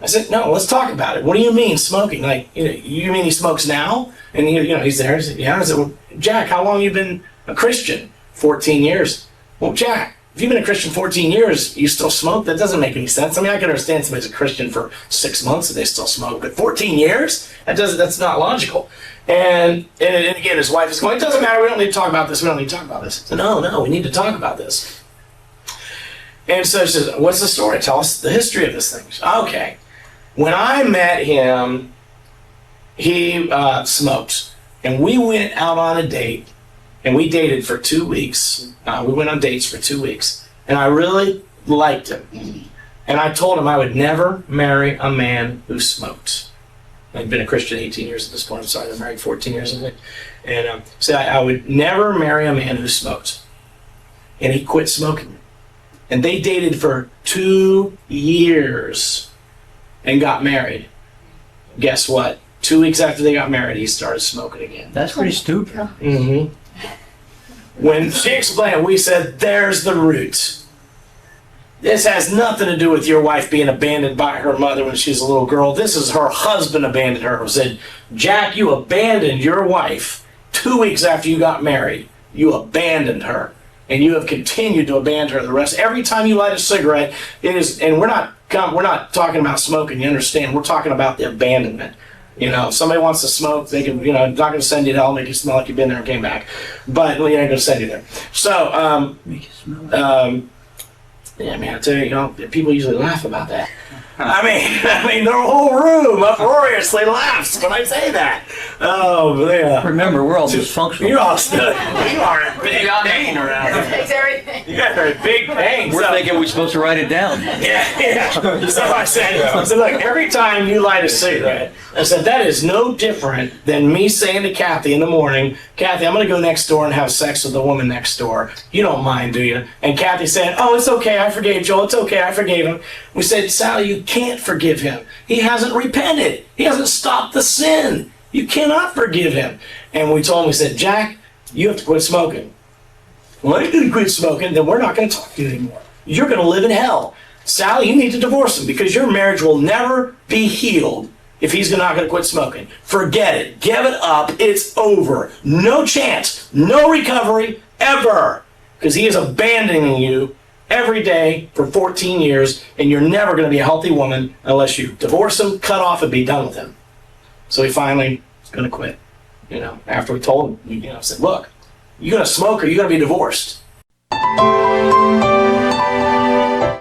I said, no, let's talk about it. What do you mean smoking? Like, you mean he smokes now? And he's there. He said, yeah. I said, well, Jack, how long have you been a Christian? 14 years. Well, Jack, if you've been a Christian 14 years, you still smoke? That doesn't make any sense. I mean, I can understand somebody's a Christian for 6 months and they still smoke, but 14 years? That's not logical. And again, his wife is going, it doesn't matter, we don't need to talk about this, we don't need to talk about this. I said, no, we need to talk about this. And so she says, what's the story? Tell us the history of this thing. Said, okay. When I met him, he smoked. And we went out on a date, and we dated for 2 weeks. We went on dates for 2 weeks. And I really liked him. And I told him I would never marry a man who smoked. I'd been a Christian 18 years at this point. I'm sorry, I've been married 14 years, I think. And so I would never marry a man who smoked. And he quit smoking. And they dated for 2 years and got married. Guess what? 2 weeks after they got married, he started smoking again. That's pretty stupid. Mm-hmm. When she explained, we said, there's the root. This has nothing to do with your wife being abandoned by her mother when she's a little girl. This is her husband abandoned her. He said, Jack, you abandoned your wife 2 weeks after you got married. You abandoned her. And you have continued to abandon her the rest. Every time you light a cigarette, it is, and we're not talking about smoking, you understand. We're talking about the abandonment. If somebody wants to smoke, they can, not going to send you to hell, make you smell like you've been there and came back. But we ain't going to send you there. So, Make it smell. yeah, man, I tell you, people usually laugh about that. I mean, the whole room uproariously laughs when I say that. Oh, yeah. Remember, we're all dysfunctional. You are in big pain around here. Takes everything. You guys are in big pain. We're thinking we're supposed to write it down. Yeah. So I said, look, every time you light a cigarette, I said, that is no different than me saying to Kathy in the morning, Kathy, I'm going to go next door and have sex with the woman next door. You don't mind, do you? And Kathy said, oh, it's okay. I forgave Joel. It's okay. I forgave him. We said, Sally, you can't forgive him. He hasn't repented. He hasn't stopped the sin. You cannot forgive him. And we told him, we said, Jack, you have to quit smoking. Well, if you quit smoking, then we're not going to talk to you anymore. You're going to live in hell. Sally, you need to divorce him because your marriage will never be healed if he's not going to quit smoking. Forget it. Give it up. It's over. No chance. No recovery ever. Because he is abandoning you every day for 14 years, and you're never going to be a healthy woman unless you divorce him, cut off, and be done with him. So he finally is going to quit. After we told him, said, look, you're going to smoke or you're going to be divorced.